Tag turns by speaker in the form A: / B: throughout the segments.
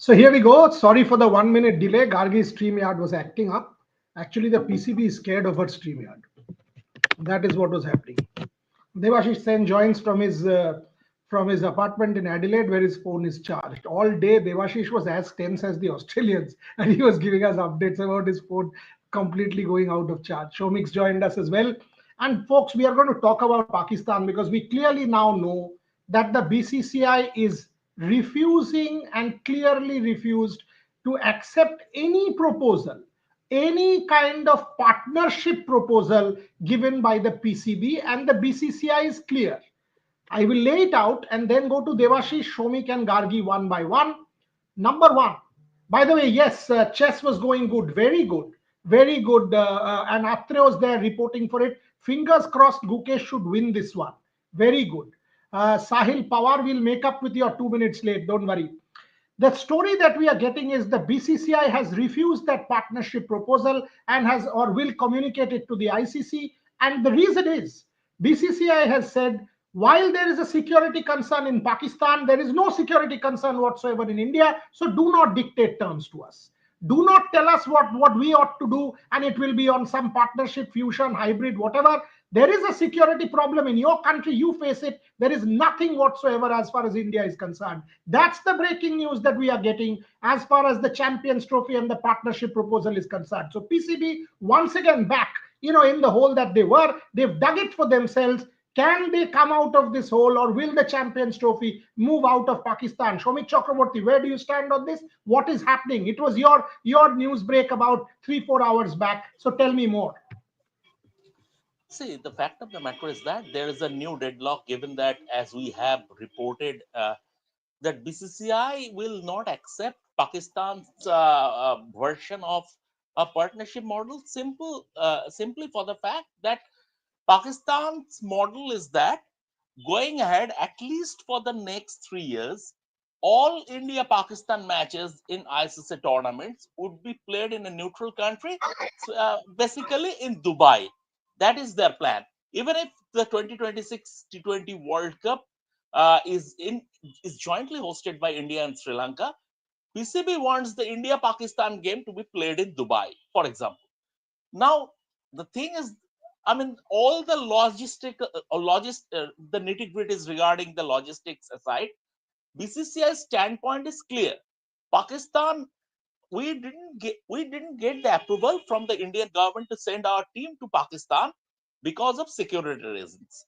A: So here we go. Sorry for the 1 minute delay. Gargi's StreamYard was acting up. Actually, the PCB is scared of her StreamYard. That is what was happening. Devashish Sen joins from his apartment in Adelaide, where his phone is charged. All day, Devashish was as tense as the Australians, and he was giving us updates about his phone completely going out of charge. Shomik's joined us as well. And folks, we are going to talk about Pakistan because we clearly now know that the BCCI is refusing and clearly refused to accept any proposal, any kind of partnership proposal given by the PCB, and the BCCI is clear. I will lay it out and then go to Devashish, Shomik, and Gargi one by one. Number one, by the way, yes, chess was going good, very good, very good. And Atre was there reporting for it. Fingers crossed, Gukesh should win this one. Very good. Sahil Pawar will make up with your 2 minutes late. Don't worry. The story that we are getting is the BCCI has refused that partnership proposal and has or will communicate it to the ICC. And the reason is BCCI has said while there is a security concern in Pakistan, there is no security concern whatsoever in India. So do not dictate terms to us. Do not tell us what we ought to do, and it will be on some partnership, fusion, hybrid, whatever. There is a security problem in your country, you face it. There is nothing whatsoever as far as India is concerned. That's the breaking news that we are getting as far as the Champions Trophy and the partnership proposal is concerned. So PCB once again back, in the hole that they were. They've dug it for themselves. Can they come out of this hole, or will the Champions Trophy move out of Pakistan? Shomik Chakraborty, where do you stand on this? What is happening? It was your news break about 3-4 hours back. So tell me more.
B: See, the fact of the matter is that there is a new deadlock, given that, as we have reported, that BCCI will not accept Pakistan's version of a partnership model, simply for the fact that Pakistan's model is that going ahead, at least for the next 3 years, all India Pakistan matches in ICC tournaments would be played in a neutral country, basically in Dubai. That is their plan. Even if the 2026 T20 World Cup is jointly hosted by India and Sri Lanka, PCB wants the India Pakistan game to be played in Dubai, for example. Now, the thing is, I mean, all the the nitty gritties regarding the logistics aside, BCCI's standpoint is clear. Pakistan, we didn't get the approval from the Indian government to send our team to Pakistan because of security reasons.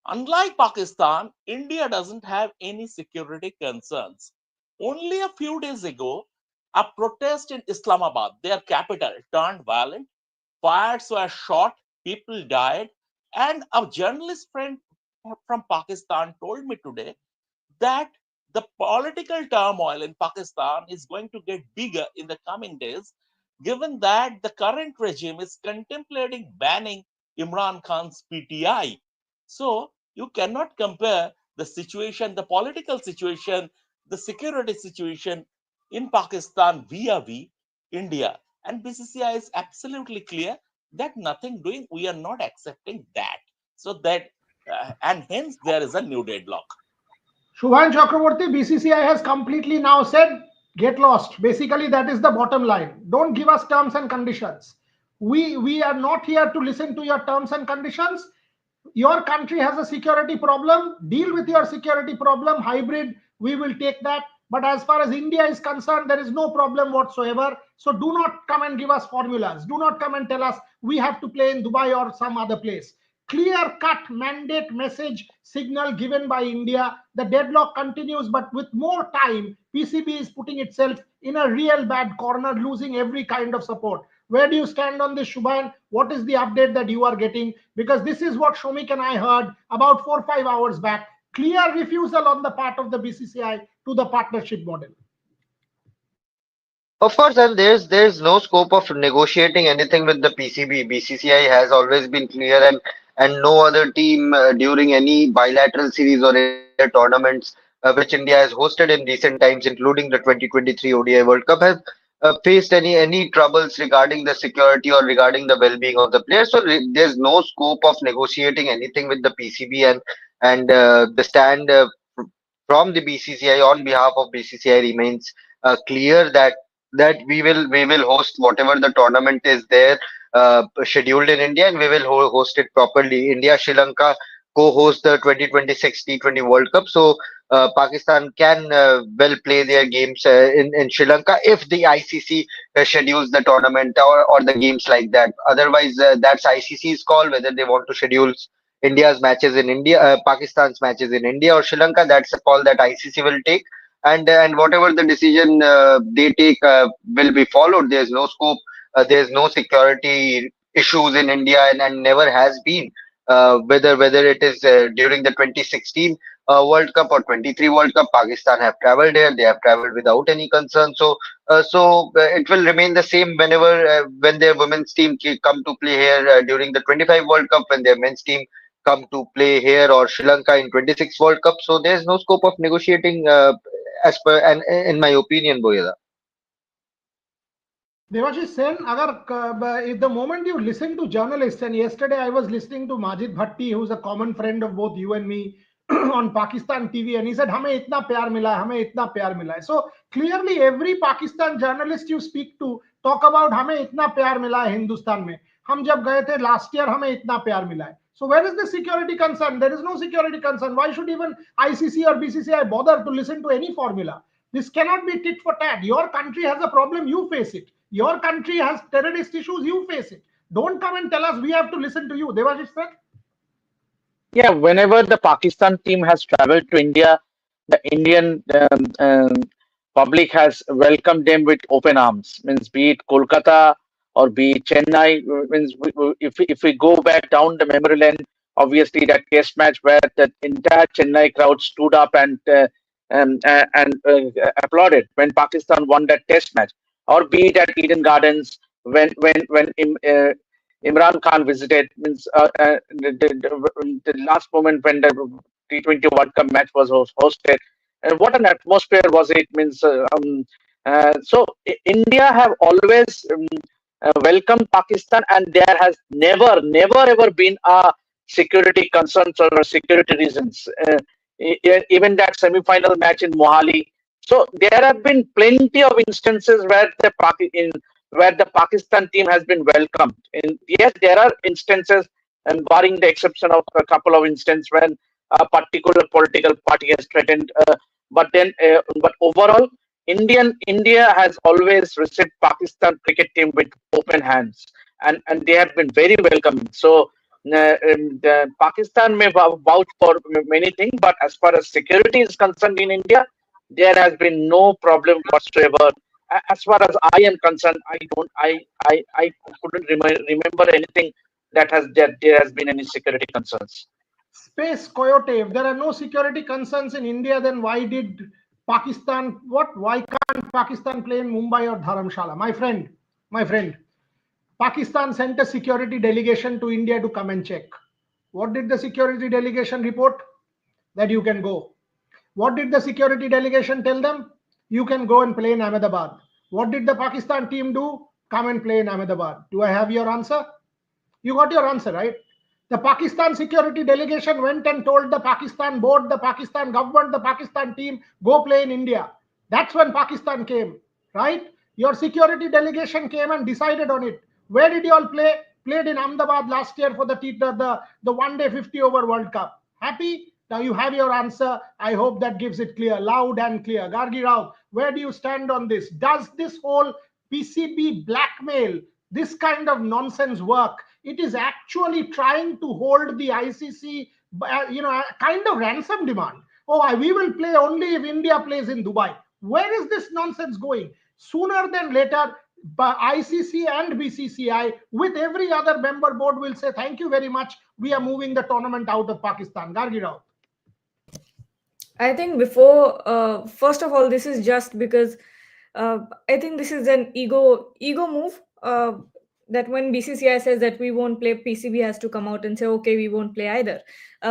B: Unlike Pakistan, India doesn't have any security concerns. Only a few days ago, a protest in Islamabad, their capital, turned violent. Fires were shot, people died, and a journalist friend from Pakistan told me today that the political turmoil in Pakistan is going to get bigger in the coming days, given that the current regime is contemplating banning Imran Khan's PTI. So you cannot compare the situation, the political situation, the security situation in Pakistan vis-a-vis India. And BCCI is absolutely clear that nothing doing, we are not accepting that. So that, and hence there is a new deadlock.
A: Shubhan Chakraborty, BCCI has completely now said, get lost. Basically, that is the bottom line. Don't give us terms and conditions. We are not here to listen to your terms and conditions. Your country has a security problem. Deal with your security problem. Hybrid, we will take that. But as far as India is concerned, there is no problem whatsoever. So do not come and give us formulas. Do not come and tell us we have to play in Dubai or some other place. Clear cut mandate message signal given by India. The deadlock continues, but with more time, PCB is putting itself in a real bad corner, losing every kind of support. Where do you stand on this, Shubhan? What is the update that you are getting? Because this is what Shomik and I heard about 4 or 5 hours back. Clear refusal on the part of the BCCI to the partnership model.
C: Of course, and there's no scope of negotiating anything with the PCB. BCCI has always been clear, and no other team during any bilateral series or any other tournaments which India has hosted in recent times, including the 2023 ODI World Cup, has faced any troubles regarding the security or regarding the well-being of the players. So there's no scope of negotiating anything with the PCB, and the stand from the BCCI on behalf of BCCI remains clear that we will host whatever the tournament is there scheduled in India, and we will host it properly. India Sri Lanka co-host the 2026 T20 World Cup, so Pakistan can well play their games in Sri Lanka if the ICC schedules the tournament or the games like that. Otherwise, that's ICC's call whether they want to schedule India's matches in India, Pakistan's matches in India or Sri Lanka. That's a call that ICC will take, and whatever the decision they take will be followed. There's no scope. There's no security issues in India, and never has been. Whether it is during the 2016 World Cup or 23 World Cup, Pakistan have traveled here. They have traveled without any concern. So it will remain the same whenever when their women's team come to play here during the 25 World Cup, when their men's team come to play here or Sri Lanka in 26 World Cup. So there's no scope of negotiating as per and in my opinion, Boyada.
A: Devashish Sen, if the moment you listen to journalists, and yesterday I was listening to Majid Bhatti, who's a common friend of both you and me, on Pakistan TV, and he said, "हमें इतना प्यार मिला है, हमें इतना प्यार मिला है." So clearly, every Pakistan journalist you speak to talk about हमें इतना प्यार मिला है हिंदुस्तान में. हम जब गए थे last year, हमें इतना प्यार मिला है. So where is the security concern? There is no security concern. Why should even ICC or BCCI bother to listen to any formula? This cannot be tit for tat. Your country has a problem, you face it. Your country has terrorist issues, you face it. Don't come and tell us we have to listen to you. Devashish sir?
D: Yeah, whenever the Pakistan team has traveled to India, the Indian public has welcomed them with open arms. Means be it Kolkata or be it Chennai. Means if we go back down the memory lane, obviously that Test match where the entire Chennai crowd stood up and applauded when Pakistan won that Test match, or be it at Eden Gardens when Imran Khan visited, means the last moment when the T20 World Cup match was hosted, and what an atmosphere was it? Means India have always welcomed Pakistan, and there has never ever been a security concerns or security reasons. Even that semi-final match in Mohali. So there have been plenty of instances where the Pakistan team has been welcomed. And yes, there are instances, and barring the exception of a couple of instances when a particular political party has threatened. But overall, India has always received Pakistan cricket team with open hands, and they have been very welcoming. So the Pakistan may vouch for many things, but as far as security is concerned in India, there has been no problem whatsoever. As far as I am concerned, I couldn't remember anything that there has been any security concerns.
A: Space Coyote, if there are no security concerns in India, then why did Pakistan, why can't Pakistan play in Mumbai or Dharamshala? My friend, Pakistan sent a security delegation to India to come and check. What did the security delegation report? That you can go. What did the security delegation tell them? You can go and play in Ahmedabad. What did the Pakistan team do? Come and play in Ahmedabad. Do I have your answer? You got your answer, right? The Pakistan security delegation went and told the Pakistan board, the Pakistan government, the Pakistan team, go play in India. That's when Pakistan came, right? Your security delegation came and decided on it. Where did you all play? Played in Ahmedabad last year for the one-day 50-over World Cup. Happy? Now you have your answer. I hope that gives it clear, loud and clear. Gargi Rao, where do you stand on this? Does this whole PCB blackmail, this kind of nonsense work? It is actually trying to hold the ICC, kind of ransom demand. Oh, we will play only if India plays in Dubai. Where is this nonsense going? Sooner than later, ICC and BCCI, with every other member board, will say, thank you very much. We are moving the tournament out of Pakistan. Gargi Rao.
E: I think first of all, this is just because I think this is an ego move. That when BCCI says that we won't play, PCB has to come out and say, okay, we won't play either,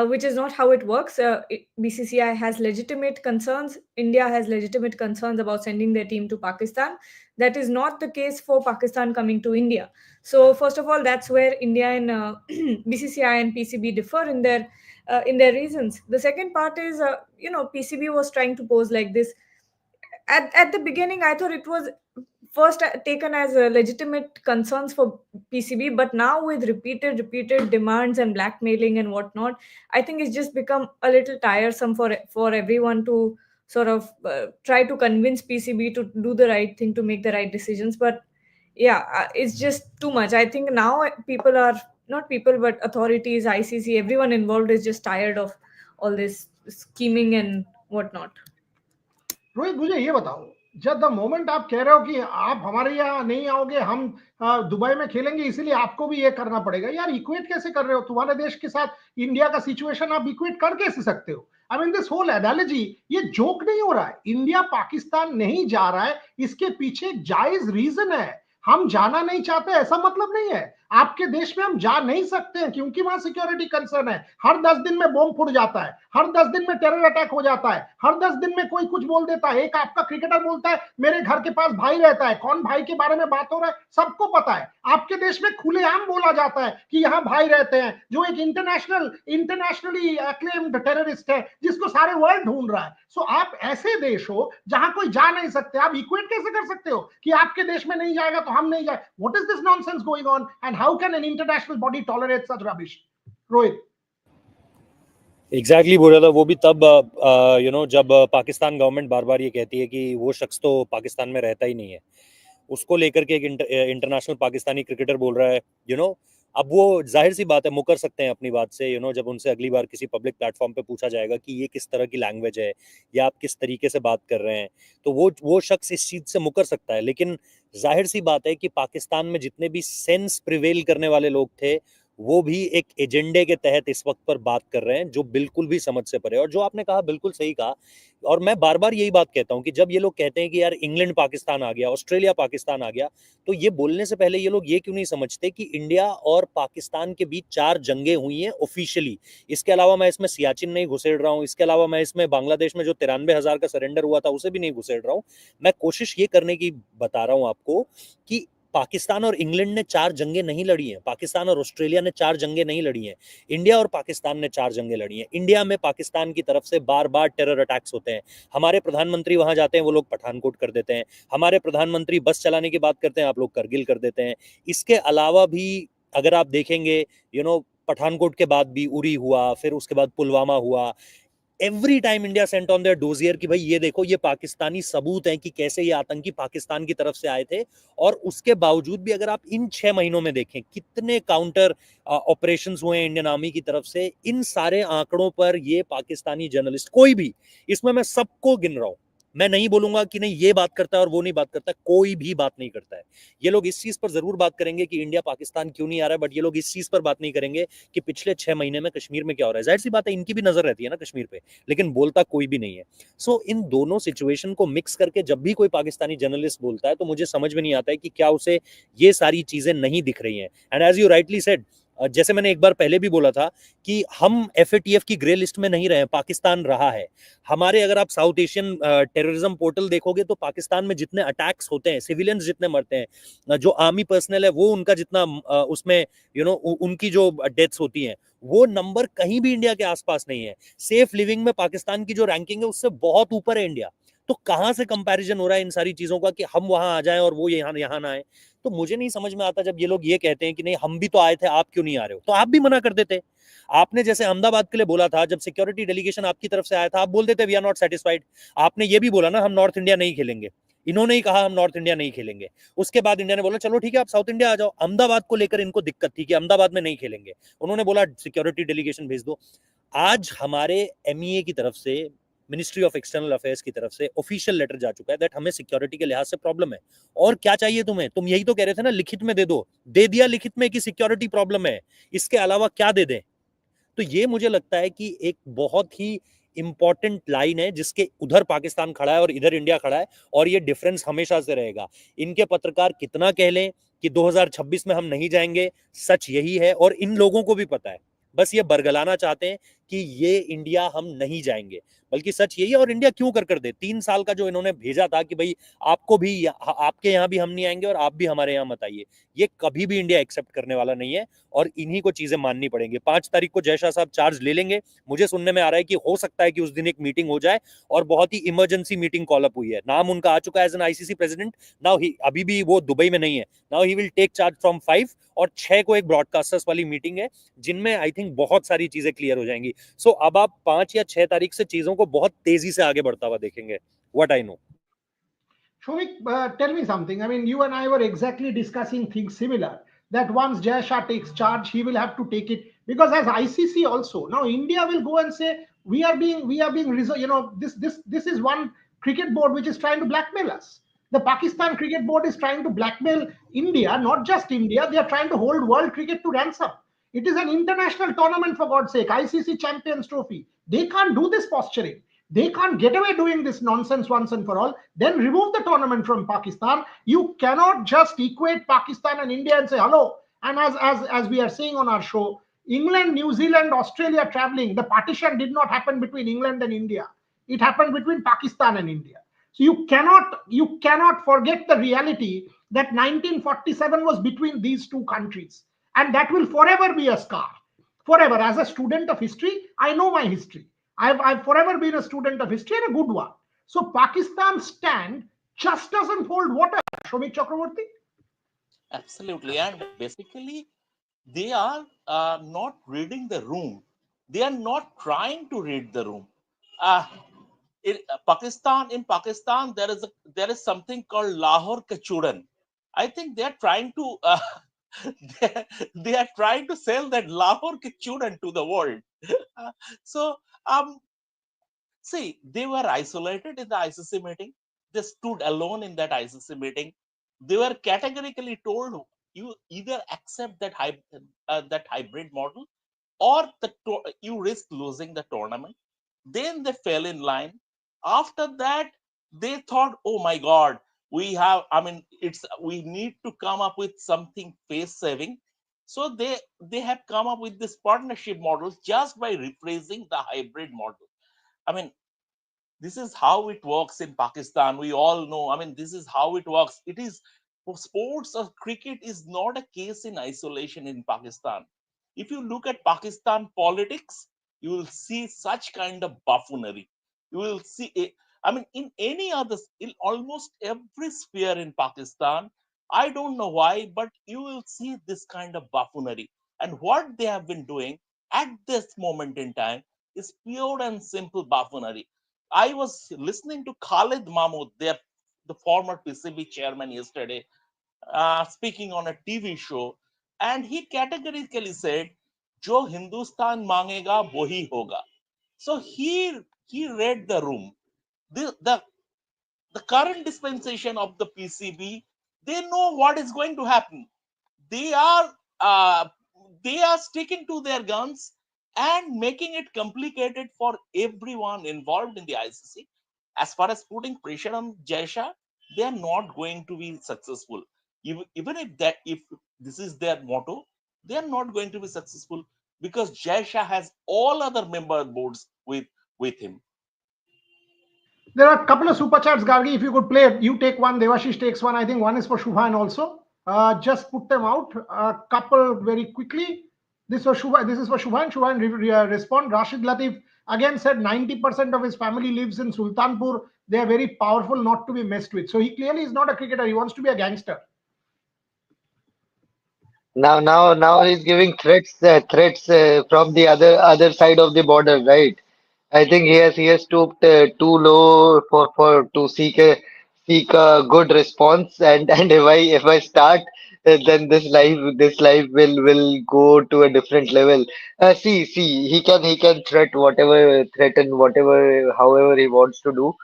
E: which is not how it works. BCCI has legitimate concerns. India has legitimate concerns about sending their team to Pakistan. That is not the case for Pakistan coming to India. So first of all, that's where India and BCCI and PCB differ in their reasons. The second part is, PCB was trying to pose like this. at the beginning I thought it was first taken as legitimate concerns for PCB, but now with repeated demands and blackmailing and whatnot, I think it's just become a little tiresome for everyone to sort of try to convince PCB to do the right thing, to make the right decisions. But yeah, it's just too much. I think now people are, not people but authorities, ICC, everyone involved is just tired of all this scheming and whatnot.
A: Rohit, मुझे ये बताओ, जब the moment आप कह रहे हो कि आप हमारे यहाँ नहीं आओगे, हम दुबई में खेलेंगे, इसीलिए आपको भी ये करना पड़ेगा, यार इक्वेट कैसे कर रहे हो? तुम्हारे देश के साथ इंडिया का सिचुएशन आप इक्वेट कर कैसे सकते हो? I mean this whole analogy, ये जोक नहीं हो रहा है। इंडिया पाकिस्तान नहीं जा रहा है, इसके पीछे एक जायज रीजन है। हम जाना नहीं चाहते ऐसा मतलब नहीं है। आपके देश में हम जा नहीं सकते हैं क्योंकि वहां सिक्योरिटी कंसर्न है। हर 10 दिन में बॉम्ब फूट जाता है, हर 10 दिन में टेरर अटैक हो जाता है, हर 10 दिन में कोई कुछ बोल देता है। एक आपका क्रिकेटर बोलता है मेरे घर के पास भाई रहता है, कौन भाई के बारे में बात हो रहा है सबको पता है। आपके देश में खुलेआम बोला जाता है कि यहाँ भाई रहते हैं, जो एक इंटरनेशनली एक्लेम्ड टेररिस्ट है जिसको सारे वर्ल्ड ढूंढ रहा है। सो आप ऐसे देश हो जहां कोई जा नहीं सकते, आप इक्वेट कैसे कर सकते हो कि आपके देश में नहीं जाएगा तो हम नहीं जाए? What is this nonsense going on and how can an international body tolerate such rubbish? Rohit,
F: exactly बोल रहा था वो भी तब जब पाकिस्तान गवर्नमेंट बार बार ये कहती है कि वो शख्स तो पाकिस्तान में रहता ही नहीं है, उसको लेकर के एक इंटरनेशनल पाकिस्तानी क्रिकेटर बोल रहा है। अब वो जाहिर सी बात है मुकर सकते हैं अपनी बात से। जब उनसे अगली बार किसी पब्लिक प्लेटफॉर्म पे पूछा जाएगा कि ये किस तरह की लैंग्वेज है या आप किस तरीके से बात कर रहे हैं, तो वो शख्स इस चीज से मुकर सकता है। लेकिन जाहिर सी बात है कि पाकिस्तान में जितने भी सेंस प्रिवेल करने वाले लोग थे वो भी एक एजेंडे के तहत इस वक्त पर बात कर रहे हैं जो बिल्कुल भी समझ से परे। और जो आपने कहा बिल्कुल सही कहा, और मैं बार बार यही बात कहता हूं कि जब ये लोग कहते हैं कि यार इंग्लैंड पाकिस्तान आ गया, ऑस्ट्रेलिया पाकिस्तान आ गया, तो ये बोलने से पहले ये लोग ये क्यों नहीं समझते कि इंडिया और पाकिस्तान के बीच 4 जंगें हुई हैं ऑफिशियली। इसके अलावा मैं इसमें सियाचिन नहीं घुसेड़ रहा हूं, इसके अलावा मैं इसमें बांग्लादेश में जो 93,000 का सरेंडर हुआ था उसे भी नहीं घुसेड़ रहा हूं। मैं कोशिश ये करने की बता रहा हूं आपको कि पाकिस्तान और इंग्लैंड ने 4 जंगें नहीं लड़ी हैं, पाकिस्तान और ऑस्ट्रेलिया ने 4 जंगें नहीं लड़ी हैं, इंडिया और पाकिस्तान ने 4 जंगें लड़ी हैं। इंडिया में पाकिस्तान की तरफ से बार बार टेरर अटैक्स होते हैं, हमारे प्रधानमंत्री वहां जाते हैं वो लोग पठानकोट कर देते हैं, हमारे प्रधानमंत्री बस चलाने की बात करते हैं आप लोग करगिल कर देते हैं। इसके अलावा भी अगर आप देखेंगे पठानकोट के बाद भी उरी हुआ, फिर उसके बाद पुलवामा हुआ। Every time India Saint on their dossier कि भाई ये देखो ये पाकिस्तानी सबूत हैं कि कैसे ये आतंकी पाकिस्तान की तरफ से आए थे। और उसके बावजूद भी अगर आप इन 6 महीनों में देखें कितने काउंटर ऑपरेशंस हुए हैं इंडियन आर्मी की तरफ से, इन सारे आंकड़ों पर ये पाकिस्तानी जर्नलिस्ट, कोई भी, इसमें मैं सबको गिन रहा हूं, मैं नहीं बोलूंगा कि नहीं ये बात करता है और वो नहीं बात करता, कोई भी बात नहीं करता है। ये लोग इस चीज पर जरूर बात करेंगे कि इंडिया पाकिस्तान क्यों नहीं आ रहा है, बट ये लोग इस चीज पर बात नहीं करेंगे कि पिछले 6 महीने में कश्मीर में क्या हो रहा है। जाहिर सी बात है इनकी भी नजर रहती है ना कश्मीर पे, लेकिन बोलता कोई भी नहीं है। सो इन दोनों सिचुएशन को मिक्स करके जब भी कोई पाकिस्तानी जर्नलिस्ट बोलता है तो मुझे समझ में नहीं आता है कि क्या उसे ये सारी चीजें नहीं दिख रही हैं। And as you rightly said, जैसे मैंने एक बार पहले भी बोला था कि हम FATF की ग्रे लिस्ट में नहीं रहे, पाकिस्तान रहा है। हमारे अगर आप साउथ एशियन टेररिज्म पोर्टल देखोगे तो पाकिस्तान में जितने अटैक्स होते हैं, सिविलियंस जितने मरते हैं, जो आर्मी पर्सनल है वो उनका जितना उसमें उनकी जो डेथ्स होती हैं, वो नंबर कहीं भी इंडिया के आसपास नहीं है। सेफ लिविंग में पाकिस्तान की जो रैंकिंग है उससे बहुत ऊपर है इंडिया। तो कहां से कंपैरिजन हो रहा है इन सारी चीजों का कि हम वहां आ जाएं और वो यहाँ ना आए? तो मुझे नहीं समझ में आता जब ये लोग ये कहते हैं कि नहीं हम भी तो आए थे, आप क्यों नहीं आ रहे हो? तो आप भी मना कर देते। आपने जैसे अहमदाबाद के लिए बोला था, जब सिक्योरिटी डेलीगेशन आपकी तरफ से आया था, आप बोल देते वी आर नॉट सेटिस्फाइड। आपने ये भी बोला ना हम नॉर्थ इंडिया नहीं खेलेंगे, इन्होंने ही कहा हम नॉर्थ इंडिया नहीं खेलेंगे। उसके बाद इंडिया ने बोला चलो ठीक है आप साउथ इंडिया आ जाओ। अहमदाबाद को लेकर इनको दिक्कत थी कि अहमदाबाद में नहीं खेलेंगे, उन्होंने बोला सिक्योरिटी डेलीगेशन भेज दो। आज हमारे MEA की तरफ से, मिनिस्ट्री ऑफ एक्सटर्नल अफेयर्स की तरफ से ऑफिशियल लेटर जा चुका है दैट हमें सिक्योरिटी के लिहाज से प्रॉब्लम है। और क्या चाहिए तुम्हें? तुम यही तो कह रहे थे ना लिखित में दे दो, दे दिया लिखित में कि सिक्योरिटी प्रॉब्लम है, इसके अलावा क्या दे दें? तो ये मुझे लगता है कि एक बहुत ही इंपॉर्टेंट लाइन है जिसके उधर पाकिस्तान खड़ा है और इधर इंडिया खड़ा है, और ये डिफरेंस हमेशा से रहेगा। इनके पत्रकार कितना कह लें कि 2026 में हम नहीं जाएंगे, सच यही है और इन लोगों को भी पता है। बस ये बरगलाना चाहते हैं कि ये इंडिया हम नहीं जाएंगे, बल्कि सच यही है। और इंडिया क्यों कर दे, 3 साल का जो इन्होंने भेजा था कि भाई आपको भी, आपके यहाँ भी हम नहीं आएंगे और आप भी हमारे यहाँ मत आइए, ये कभी भी इंडिया एक्सेप्ट करने वाला नहीं है और इन्हीं को चीजें माननी पड़ेंगी। 5 तारीख को जय शाह साहब चार्ज ले लेंगे। मुझे सुनने में आ रहा है कि हो सकता है कि उस दिन एक मीटिंग हो जाए, और बहुत ही इमरजेंसी मीटिंग कॉल अप हुई है, नाम उनका आ चुका है as an ICC president. Now he, अभी भी वो दुबई में नहीं है, now he will take charge from 5, और 6 को एक ब्रॉडकास्टर्स वाली मीटिंग है जिनमें आई थिंक बहुत सारी चीजें क्लियर हो जाएंगी। सो अब आप 5 या 6 तारीख से चीजों को बहुत तेजी से आगे बढ़ता हुआ देखेंगे, what I know.
A: Shomik, tell me something. I mean, you and I were exactly discussing things similar. That once Jay Shah takes charge, he will have to take it because as ICC also now India will go and say this is one cricket board which is trying to blackmail us. The Pakistan cricket board is trying to blackmail India, not just India. They are trying to hold world cricket to ransom. It is an international tournament for God's sake, ICC Champions Trophy. They can't do this posturing. They can't get away doing this nonsense once and for all. Then remove the tournament from Pakistan. You cannot just equate Pakistan and India and say hello. And as we are saying on our show, England, New Zealand, Australia traveling, the partition did not happen between England and India. It happened between Pakistan and India. So you cannot forget the reality that 1947 was between these two countries, and that will forever be a scar. Forever, as a student of history, I know my history. I've forever been a student of history and a good one. So Pakistan's stand just doesn't hold water, Shomik Chakraborty.
B: Absolutely. And basically, they are not reading the room. They are not trying to read the room. Uh, in Pakistan, there is something called Lahore Kachuran. I think they are trying to they, they are trying to sell that Lahore Kachuran to the world. So see, they were isolated in the ICC meeting. They stood alone in that ICC meeting. They were categorically told, you either accept that hybrid model, or you risk losing the tournament. Then they fell in line. After that, they thought, oh my God, we need to come up with something face saving. So they have come up with this partnership model just by rephrasing the hybrid model. I mean, this is how it works in Pakistan. We all know. I mean, this is how it works. It is, sports or cricket is not a case in isolation in Pakistan. If you look at Pakistan politics, you will see such kind of buffoonery. You will see, I mean, in any other, in almost every sphere in Pakistan, I don't know why, but you will see this kind of buffoonery. And what they have been doing at this moment in time is pure and simple buffoonery. I was listening to Khalid Mahmood, the former PCB chairman, yesterday, speaking on a TV show, and he categorically said, "Jo Hindustan mangega, wohi hoga." So he read the room. The current dispensation of the PCB, they know what is going to happen. They are uh, they are sticking to their guns and making it complicated for everyone involved in the ICC. As far as putting pressure on Jaisha, they are not going to be successful. Even if this is their motto, they are not going to be successful because Jaisha has all other member boards with him.
A: There are a couple of super chats, Gargi. If you could play, you take one, Devashish takes one. I think one is for Shubhan also. Just put them out. A couple very quickly. This was Shubhan. This is for Shubhan. Shubhan respond. Rashid Latif again said 90% of his family lives in Sultanpur. They are very powerful, not to be messed with. So he clearly is not a cricketer. He wants to be a gangster.
C: Now he's giving threats from the other side of the border, right? I think he has stooped too low for to seek a good response, and if I start, then this life will go to a different level. See, he can threaten whatever, however he wants to do.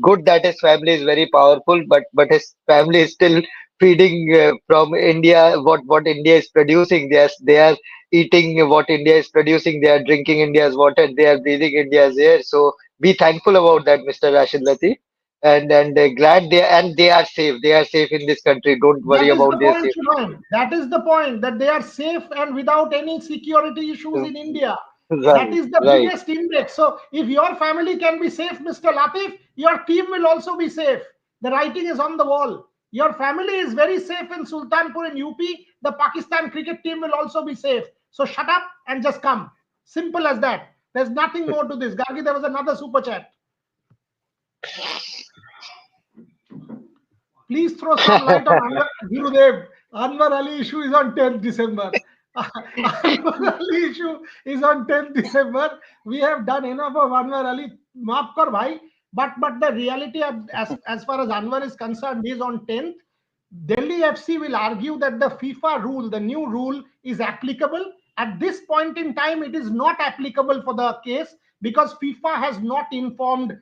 C: Good that his family is very powerful, but his family is still feeding from India what India is producing. They are eating what India is producing. They are drinking India's water. They are breathing India's air. So be thankful about that, Mr. Rashid Latif, and glad they are safe. They are safe in this country. Don't worry
A: That is
C: about
A: the
C: their
A: point,
C: safety.
A: Shubhan. That is the point, that they are safe and without any security issues
C: Uh,
A: in India. That is the
C: Right.
A: biggest index. So if your family can be safe, Mr. Latif, your team will also be safe. The writing is on the wall. Your family is very safe in Sultanpur in UP. The Pakistan cricket team will also be safe. So shut up and just come. Simple as that. There's nothing more to this. Gargi, there was another super chat. Please throw some light on Anwar Gurudev. Anwar Ali issue is on 10th December. Anwar Ali issue is on 10th December. We have done enough of Anwar Ali. Maaf kar bhai. But the reality as far as Anwar is concerned is on 10th. Delhi FC will argue that the FIFA rule, the new rule, is applicable. At this point in time, it is not applicable for the case because FIFA has not informed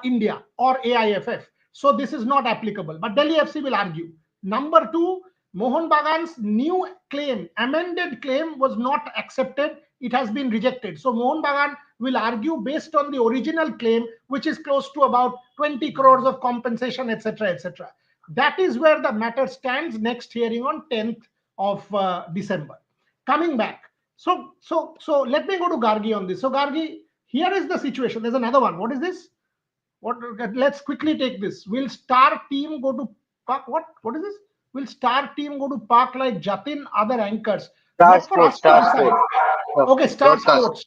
A: India or AIFF. So this is not applicable. But Delhi FC will argue. Number two, Mohan Bagan's new claim, amended claim, was not accepted. It has been rejected. So Mohan Bagan will argue based on the original claim, which is close to about 20 crores of compensation, etc., etc. That is where the matter stands. Next hearing on 10th of December. Coming back. So let me go to Gargi on this. So Gargi, here is the situation. There's another one. What is this? Let's quickly take this. Will star team go to park? What is this? Will star team go to park like Jatin, other anchors?
C: Star
A: Not for us
C: Sports,
A: to
C: Star
A: decide.
C: Sports.
A: Okay, Star
C: Broadcast.
A: Sports.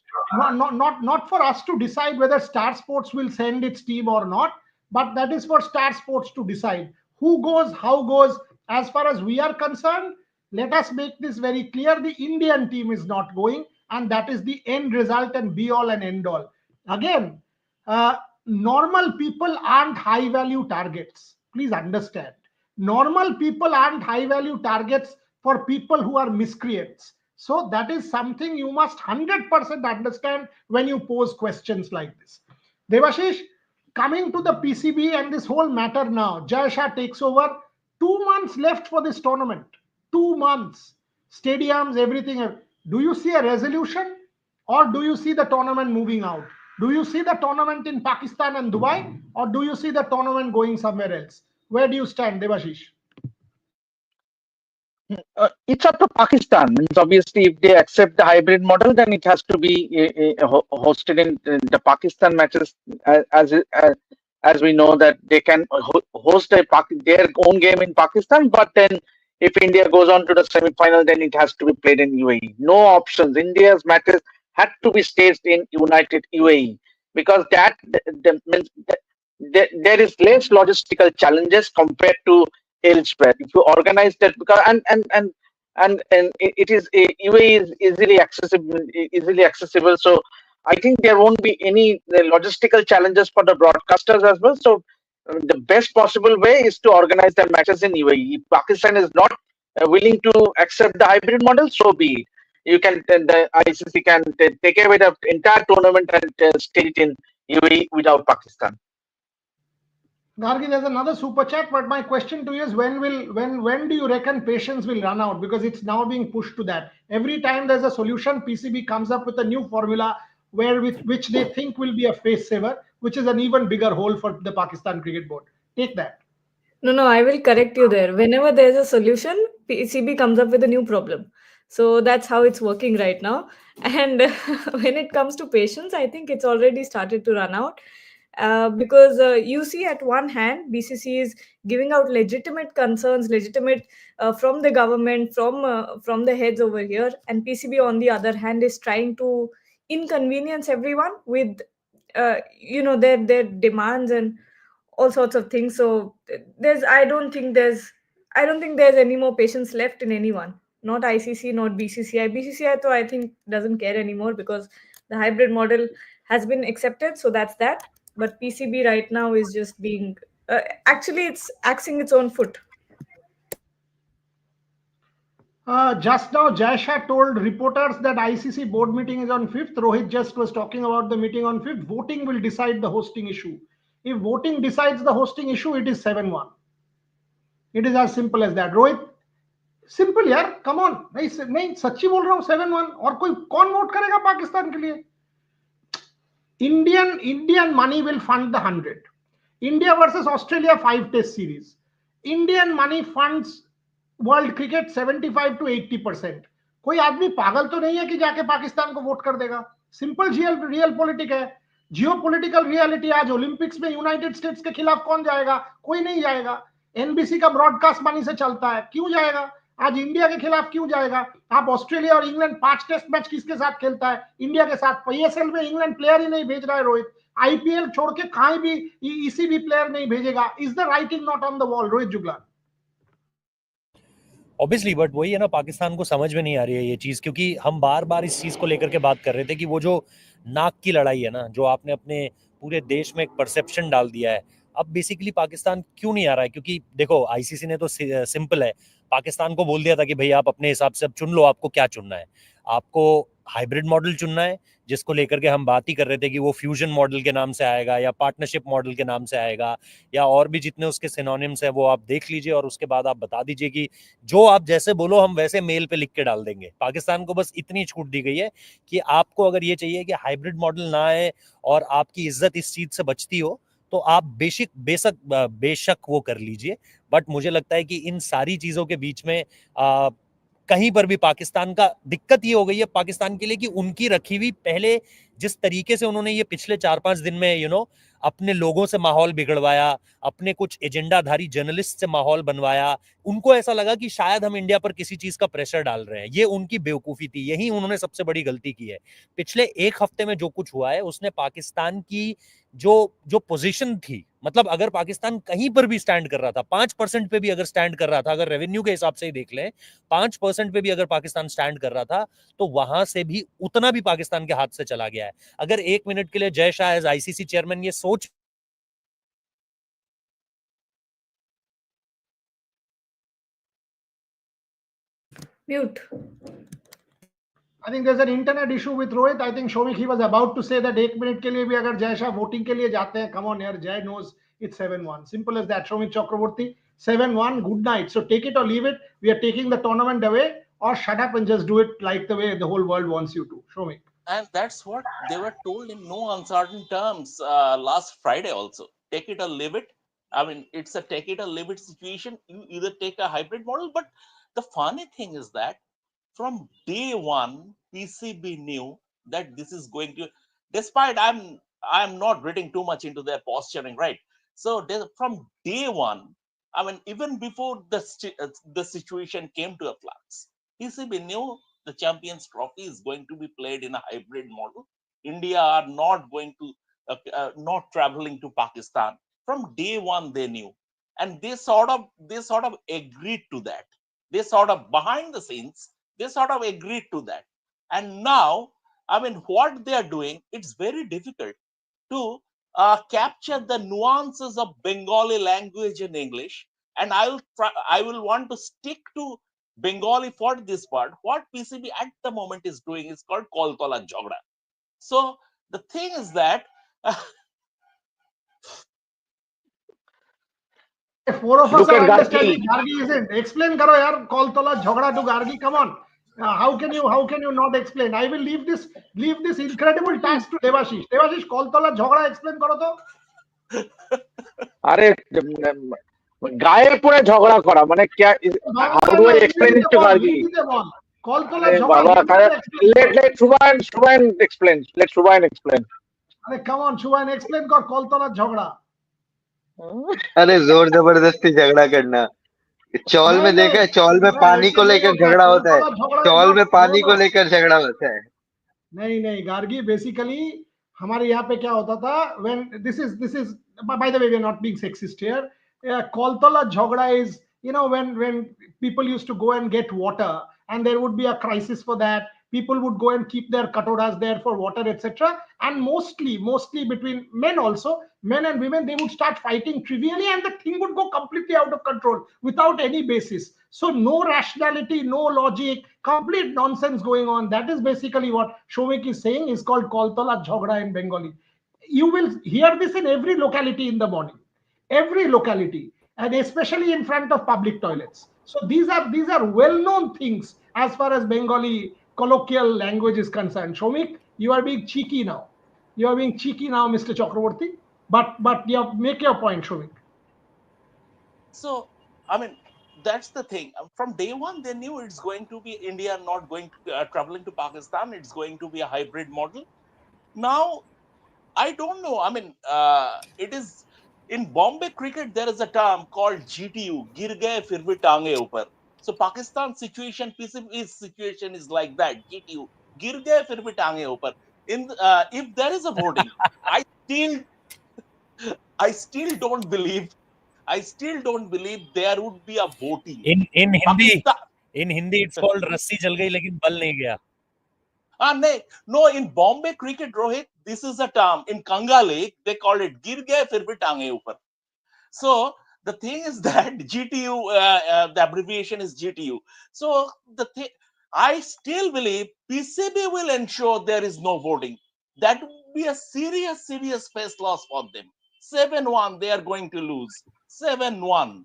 A: Not for us to decide whether Star Sports will send its team or not, but that is for Star Sports to decide who goes, how goes. As far as we are concerned, let us make this very clear: the Indian team is not going, and that is the end result and be all and end all. Again, normal people aren't high value targets. Please understand. Normal people aren't high value targets for people who are miscreants. So that is something you must 100% understand when you pose questions like this. Devashish, coming to the PCB and this whole matter now, Jay Shah takes over. 2 months left for this tournament. 2 months. Stadiums, everything. Do you see a resolution or do you see the tournament moving out? Do you see the tournament in Pakistan and Dubai or do you see the tournament going somewhere else? Where do you stand, Devashish?
D: It's up to Pakistan. Means obviously, if they accept the hybrid model, then it has to be hosted in the Pakistan matches. As we know that they can host their own game in Pakistan, but then if India goes on to the semi-final, then it has to be played in UAE. No options. India's matches had to be staged in United UAE because means there is less logistical challenges compared to elsewhere. If you organize that, because and it is UAE is easily accessible. So I think there won't be any logistical challenges for the broadcasters as well. So the best possible way is to organize their matches in UAE. If Pakistan is not willing to accept the hybrid model, so be it. You can the ICC can take away the entire tournament and stage it in UAE without Pakistan.
A: Gargi, there's another super chat, but my question to you is when do you reckon patience will run out? Because it's now being pushed to that. Every time there's a solution, PCB comes up with a new formula which they think will be a face saver, which is an even bigger hole for the Pakistan Cricket Board. Take that.
E: No, I will correct you there. Whenever there's a solution, PCB comes up with a new problem. So that's how it's working right now. And when it comes to patience, I think it's already started to run out. Because you see, at one hand, BCC is giving out legitimate concerns, legitimate from the government, from the heads over here, and PCB on the other hand is trying to inconvenience everyone with their demands and all sorts of things. So I don't think there's any more patience left in anyone. Not ICC, not BCCI. BCCI, though, I think doesn't care anymore because the hybrid model has been accepted. So that's that. But PCB right now is just being actually it's axing its own foot.
A: Just now, Jay Shah told reporters that ICC board meeting is on 5th. Rohit just was talking about the meeting on 5th. Voting will decide the hosting issue. If voting decides the hosting issue, it is 7-1. It is as simple as that. Rohit, simple यार, come on, नहीं सच्ची बोल रहा हूं, 7-1. और कोई कौन vote करेगा पाकिस्तान के लिए? Indian money will fund the 100. India versus Australia 5 test series. Indian money funds world cricket 75 to 80%. कोई आदमी पागल तो नहीं है कि जाके पाकिस्तान को वोट कर देगा. सिंपल रियल पॉलिटिक है. जियो पॉलिटिकल रियलिटी, आज ओलंपिक्स में यूनाइटेड स्टेट्स के खिलाफ कौन जाएगा? कोई नहीं जाएगा. एनबीसी का ब्रॉडकास्ट मनी से चलता है, क्यों जाएगा? आज इंडिया के खिलाफ क्यों जाएगा? आप ऑस्ट्रेलिया और इंग्लैंड 5 टेस्ट मैच किसके साथ खेलता है? इंडिया के साथ. पीएसएल में इंग्लैंड प्लेयर ही नहीं भेज रहा है रोहित. आईपीएल छोड़ के कहीं भी ईसीबी प्लेयर नहीं भेजेगा. Is the writing not on the wall, Rohit Juglan?
F: Obviously, but वही है ना, पाकिस्तान को समझ में नहीं आ रही है ये चीज़, क्योंकि हम बार बार इस चीज़ को लेकर के बात कर रहे थे कि वो जो नाक की लड़ाई है ना, जो आपने अपने पूरे देश में एक परसेप्शन डाल दिया है, अब बेसिकली पाकिस्तान क्यों नहीं आ रहा है? क्योंकि देखो, आईसीसी ने तो सिंपल है, पाकिस्तान को बोल दिया था कि भाई आप अपने हिसाब से अब चुन लो, आपको क्या चुनना है. आपको हाइब्रिड मॉडल चुनना है, जिसको लेकर के हम बात ही कर रहे थे कि वो फ्यूजन मॉडल के नाम से आएगा या पार्टनरशिप मॉडल के नाम से आएगा, या और भी जितने उसके सिनोनिम्स है वो आप देख लीजिए और उसके बाद आप बता दीजिए कि जो आप जैसे बोलो हम वैसे मेल पे लिख के डाल देंगे. पाकिस्तान को बस इतनी छूट दी गई है कि आपको अगर ये चाहिए कि हाइब्रिड मॉडल ना आए और आपकी इज्जत इस चीज से बचती हो, तो आप बेशक वो कर लीजिए. बट मुझे लगता है कि इन सारी चीजों के बीच में कहीं पर भी पाकिस्तान का दिक्कत ये हो गई है पाकिस्तान के लिए कि उनकी रखी हुई पहले जिस तरीके से उन्होंने ये पिछले 4-5 दिन में अपने लोगों से माहौल बिगड़वाया, अपने कुछ एजेंडाधारी जर्नलिस्ट से माहौल बनवाया, उनको ऐसा लगा कि शायद हम इंडिया पर किसी चीज का प्रेशर डाल रहे हैं. ये उनकी बेवकूफी थी, यही उन्होंने सबसे बड़ी गलती की है. पिछले एक हफ्ते में जो कुछ हुआ है उसने पाकिस्तान की जो जो पोजीशन थी, मतलब अगर पाकिस्तान कहीं पर भी स्टैंड कर रहा था, 5% पे भी अगर स्टैंड कर रहा था, अगर रेवेन्यू के हिसाब से ही देख लें, 5% पे भी अगर पाकिस्तान स्टैंड कर रहा था, तो वहां से भी उतना भी पाकिस्तान के हाथ से चला गया है. अगर 1 मिनट के लिए Jay Shah as ICC chairman ये सोच
E: Mute.
A: I think there's an internet issue with Rohit. I think Shomik, he was about to say that 1 minute के लिए भी अगर जय शाह वोटिंग के लिए जाते हैं, come on यार, Jay knows it's 7-1. Simple as that. Shomik Chakraborty, 7-1. Good night. So take it or leave it. We are taking the tournament away, or shut up and just do it like the way the whole world wants you to. Shomik.
B: And that's what they were told in no uncertain terms last Friday also. Take it or leave it. I mean, it's a take it or leave it situation. You either take a hybrid model, but the funny thing is that from day one, PCB knew that this is going to, despite I'm not reading too much into their posturing, right? So from day one, I mean, even before the situation came to a flux, PCB knew the Champions Trophy is going to be played in a hybrid model. India are not going to not traveling to Pakistan. From day one, they knew, and they sort of agreed to that. They sort of behind the scenes they sort of agreed to that. And now, I mean, what they are doing, it's very difficult to capture the nuances of Bengali language in English. And I will want to stick to Bengali for this part. What PCB at the moment is doing is called Koltola Jogda. So the thing is that
A: 4 of us
D: Look
A: are
D: at
A: understanding.
D: Gargi.
A: Gargi isn't. Explain karo yaar. Koltola jhagda to Gargi. Come on. How can you not explain? I will leave this incredible task to Devashish. Devashish, Koltola jhagda explain karo to.
D: আরে গায়ে পড়ে ঝগড়া করা মানে how do I explain it to Gargi?
A: Koltola
D: আরে
A: jhagda.
D: বাবা, let Shubhayan explain. Let Shubhayan explain.
A: अरे come on, Shubhayan, explain कर Koltola jhagda.
C: अरे जोर जबरदस्ती झगड़ा करना. चौल में देखा है, चौल में पानी को लेकर झगड़ा होता है, चौल में पानी को लेकर झगड़ा होता है.
A: नहीं नहीं गार्गी, बेसिकली हमारे यहाँ पे क्या होता था, when this is by the way we are not being sexist here. Koltola jhagda is, when people used to go and get water, and there would be a crisis for that. People would go and keep their katoras there for water, etc. And mostly between men also, men and women, they would start fighting trivially, and the thing would go completely out of control without any basis. So no rationality, no logic, complete nonsense going on. That is basically what Shomik is saying is called Koltola jhagda in Bengali. You will hear this in every locality in the morning, every locality, and especially in front of public toilets. So these are well-known things as far as Bengali colloquial language is concerned. Shomik, you are being cheeky now. You are being cheeky now, Mr. Chakraborty. But make your point, Shomik.
B: so I mean that's the thing. From day one, they knew it's going to be India not going traveling to Pakistan. It's going to be a hybrid model. Now, I don't know. I mean, it is in Bombay cricket, there is a term called GTU, Gir gaye fir bhi taange upar. So Pakistan situation, PCB situation is like that. GTU, Gir gaye fir bhi taange upar. If there is a voting, I still, I still don't believe, I still don't believe there would be a voting.
F: in
B: Pakistan,
F: Hindi it's called रस्सी जल गई लेकिन बल नहीं गया.
B: no, in Bombay cricket, Rohit, this is a term. In Kanga Lake, they call it Gir gaye fir bhi taange upar. So the thing is that GTU, the abbreviation is GTU. So I still believe PCB will ensure there is no voting. That would be a serious, serious face loss for them. 7-1, they are going to lose. 7-1.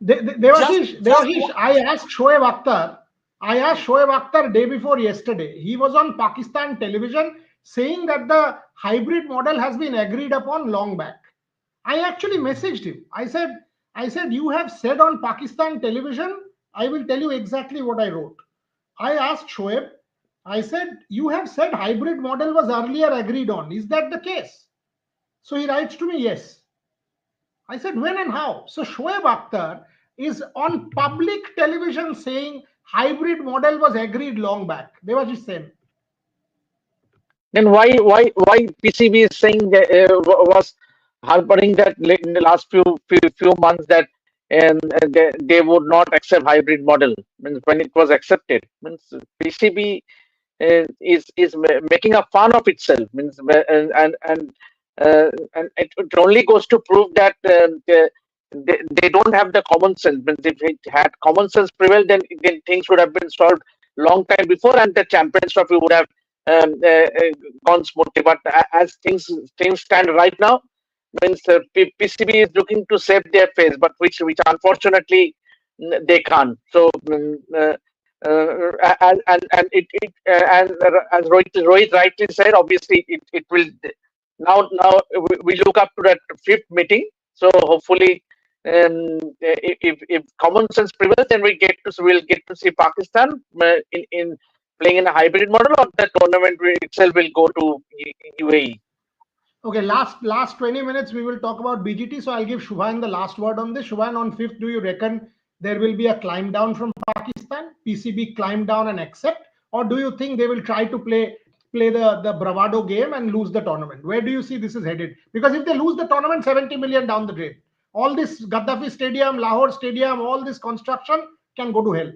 A: Devashish, I asked Shoaib Akhtar day before yesterday. He was on Pakistan television saying that the hybrid model has been agreed upon long back. I actually messaged him. I said, you have said on Pakistan television, I will tell you exactly what I wrote. I asked Shoaib, I said, you have said hybrid model was earlier agreed on. Is that the case? So he writes to me, yes. I said, when and how? So Shoaib Akhtar is on public television saying hybrid model was agreed long back. Devashish Sen.
D: Then why PCB is saying that, was harboring that in the last few months that they would not accept hybrid model. Means when it was accepted, means PCB is making a fun of itself. Means and it only goes to prove that they don't have the common sense. Means if it had common sense prevailed, then things would have been solved long time before, and the Champions Trophy would have gone smoothly. But as things stand right now, means PCB is looking to save their face, but which unfortunately they can't. So and and as Rohit rightly said, obviously it will now we look up to that fifth meeting. So hopefully, if common sense prevails, then we'll get to see Pakistan in playing in a hybrid model, or the tournament itself will go to UAE.
A: Okay, last 20 minutes we will talk about BGT. So I'll give Shubhan the last word on this. Shubhan, on 5th, do you reckon there will be a climb down from Pakistan? PCB climb down and accept, or do you think they will try to play the bravado game and lose the tournament? Where do you see this is headed? Because if they lose the tournament, 70 million down the drain. All this Gaddafi Stadium, Lahore Stadium, all this construction can go to hell.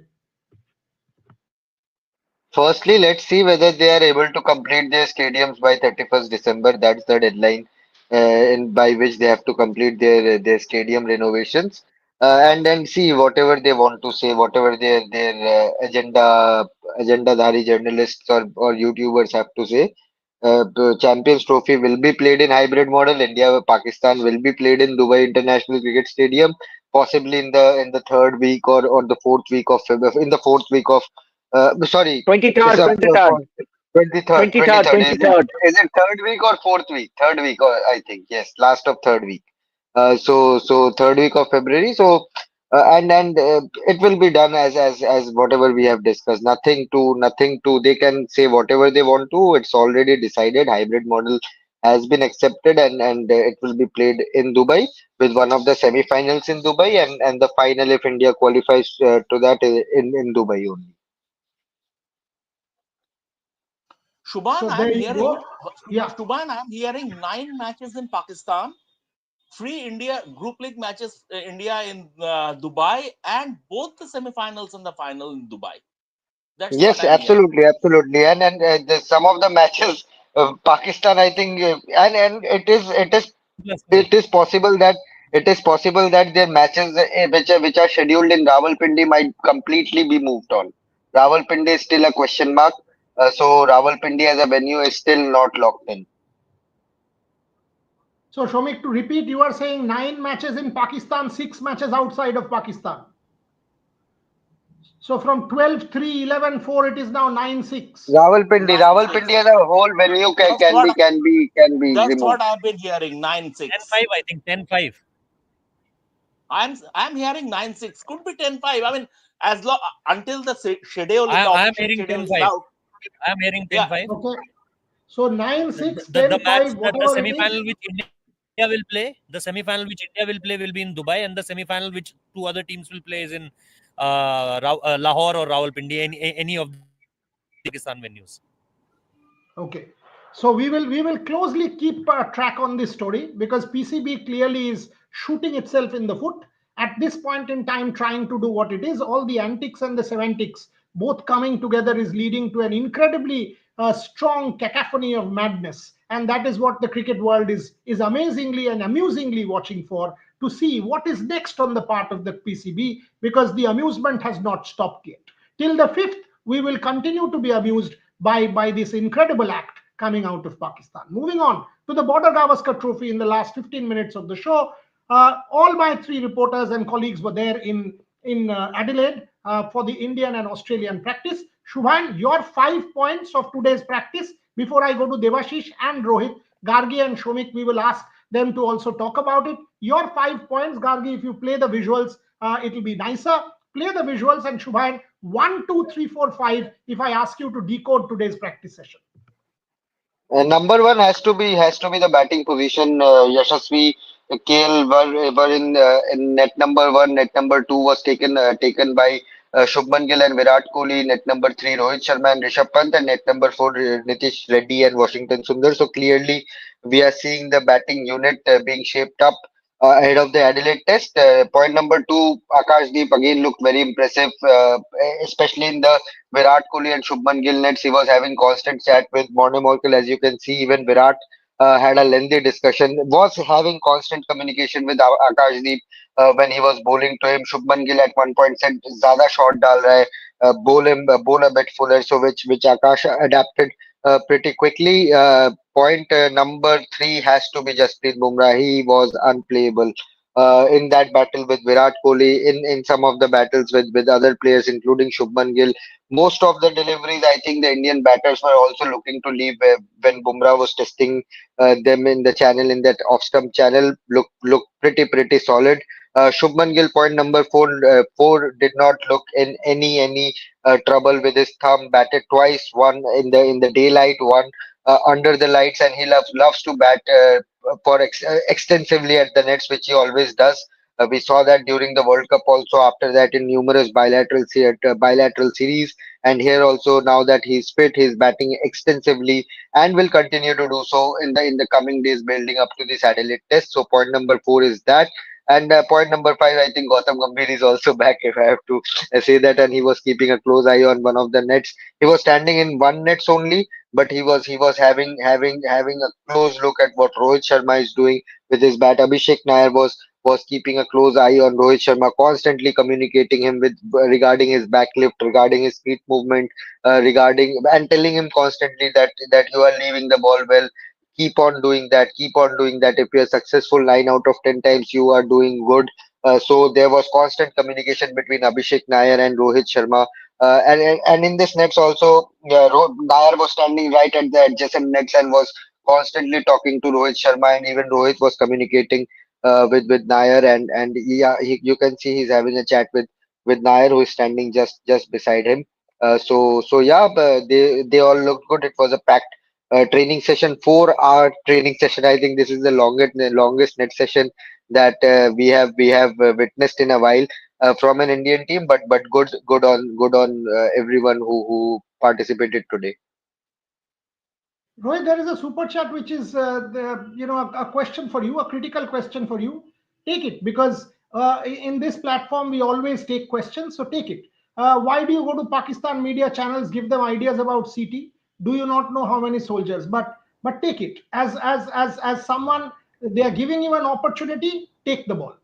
C: Firstly, let's see whether they are able to complete their stadiums by 31st December. That's the deadline by which they have to complete their stadium renovations. And then see whatever they want to say, whatever their agenda-dhari journalists or YouTubers have to say. The Champions Trophy will be played in hybrid model. India Pakistan will be played in Dubai International Cricket Stadium, possibly in the third week or the fourth week of February, in the fourth week of sorry,
D: 23rd,
C: it's up
D: 23rd,
C: 23rd,
D: 23rd,
C: 23rd. Is
D: 23rd.
C: it third week or fourth week? Third week, or I think yes, last of third week. So third week of February. So and it will be done as whatever we have discussed. Nothing to. They can say whatever they want to. It's already decided. Hybrid model has been accepted, and it will be played in Dubai with one of the semi-finals in Dubai, and the final if India qualifies to that in Dubai only.
B: Shubhan,
A: So
B: I'm
A: there you
B: hearing,
A: go. Yeah.
B: Shubhan, I'm hearing 9 matches in Pakistan, 3 India group league matches, India in Dubai, and both the semi-finals and the final in Dubai. That's what
C: Yes,
B: I'm hearing.
C: absolutely, absolutely, some of the matches, Pakistan, I think, and it is possible that their matches which are scheduled in Rawalpindi might completely be moved on. Rawalpindi is still a question mark, so Rawalpindi as a venue is still not locked in.
A: So Shomik, to repeat, you are saying 9 matches in Pakistan, 6 matches outside of Pakistan. So from 12-3, 11-4, it is now 9-6.
C: Rawalpindi as a whole venue
B: That's what
C: can be
B: that's what
C: removed.
B: I've been hearing. 9-6.
F: 10-5, I think 10-5.
B: I'm hearing 9-6. Could be 10-5. I mean, as long until the schedule, the
F: I'm
B: official
F: hearing
B: schedule is
F: 10-5.
B: out.
F: I'm hearing
B: Yeah.
F: 10-5.
A: Okay. So 9-6,
F: The match,
A: 10-5,
F: the
A: whatever it
F: semi-final
A: is.
F: which India will play, the semi-final which India will play will be in Dubai, and the semi-final which two other teams will play is in Lahore or Rawalpindi, any of the Pakistan venues.
A: Okay. So we will closely keep track on this story, because PCB clearly is shooting itself in the foot at this point in time, trying to do what it is. All the antics and the semantics both coming together is leading to an incredibly strong cacophony of madness, and that is what the cricket world is amazingly and amusingly watching for, to see what is next on the part of the PCB, because the amusement has not stopped yet. Till the 5th, we will continue to be amused by this incredible act coming out of Pakistan. Moving on to the Border Gavaskar Trophy in the last 15 minutes of the show. All my three reporters and colleagues were there in Adelaide for the Indian and Australian practice. Shubhan, your 5 points of today's practice before I go to Devashish and Rohit. Gargi and Shomik, we will ask them to also talk about it. Your 5 points, Gargi, if you play the visuals, it'll be nicer. Play the visuals, and Shubhan, 1, 2, 3, 4, 5, if I ask you to decode today's practice session.
C: Number one has to be the batting position. Yashasvi KL were in net number one. Net number two was taken by Shubman Gill and Virat Kohli. Net number three Rohit Sharma and Rishabh Pant, and net number four Nitish Reddy and Washington Sundar. So clearly we are seeing the batting unit being shaped up ahead of the Adelaide Test. Point number two, Akashdeep again looked very impressive, especially in the Virat Kohli and Shubman Gill nets. He was having constant chat with Morne Morkel, as you can see. Even Virat had a lengthy discussion, was having constant communication with Akashdeep when he was bowling to him. Shubman Gill at one point said, "Zyada shot dal raha hai, bowl a bit fuller," so which Akash adapted pretty quickly. Point number three has to be Jasprit Bumrah. He was unplayable in that battle with Virat Kohli, in some of the battles with other players, including Shubman Gill. Most of the deliveries, I think the Indian batters were also looking to leave when Bumrah was testing them in the channel, in that off stump channel. Look pretty solid. Shubman Gill, point number four did not look in any trouble with his thumb. Batted twice, one in the daylight, one under the lights, and he loves to bat extensively at the nets, which he always does. We saw that during the World Cup also, after that in numerous bilateral series, and here also, now that he's fit, he's batting extensively and will continue to do so in the coming days building up to this Adelaide Test. So point number four is that. And point number five, I think Gautam Gambhir is also back, if I have to say that, and he was keeping a close eye on one of the nets. He was standing in one nets only, but he was having a close look at what Rohit Sharma is doing with his bat. Abhishek Nair was keeping a close eye on Rohit Sharma, constantly communicating him with regarding his back lift, regarding his feet movement, regarding, and telling him constantly that you are leaving the ball well. Keep on doing that. Keep on doing that. If you are successful 9 out of 10 times, you are doing good. So there was constant communication between Abhishek Nair and Rohit Sharma. And in this nets also, Nair was standing right at the adjacent nets and was constantly talking to Rohit Sharma, and even Rohit was communicating with Nair, and yeah, you can see he's having a chat with Nair, who is standing just beside him. So yeah, but they all looked good. It was a packed training session, 4 hour training session. I think this is the longest net session that we have witnessed in a while from an Indian team. But good on everyone who participated today.
A: Rohit, there is a super chat which is a question for you, a critical question for you. Take it, because in this platform we always take questions. So take it. Why do you go to Pakistan media channels, give them ideas about CT? Do you not know how many soldiers? But take it as someone, they are giving you an opportunity. Take the ball.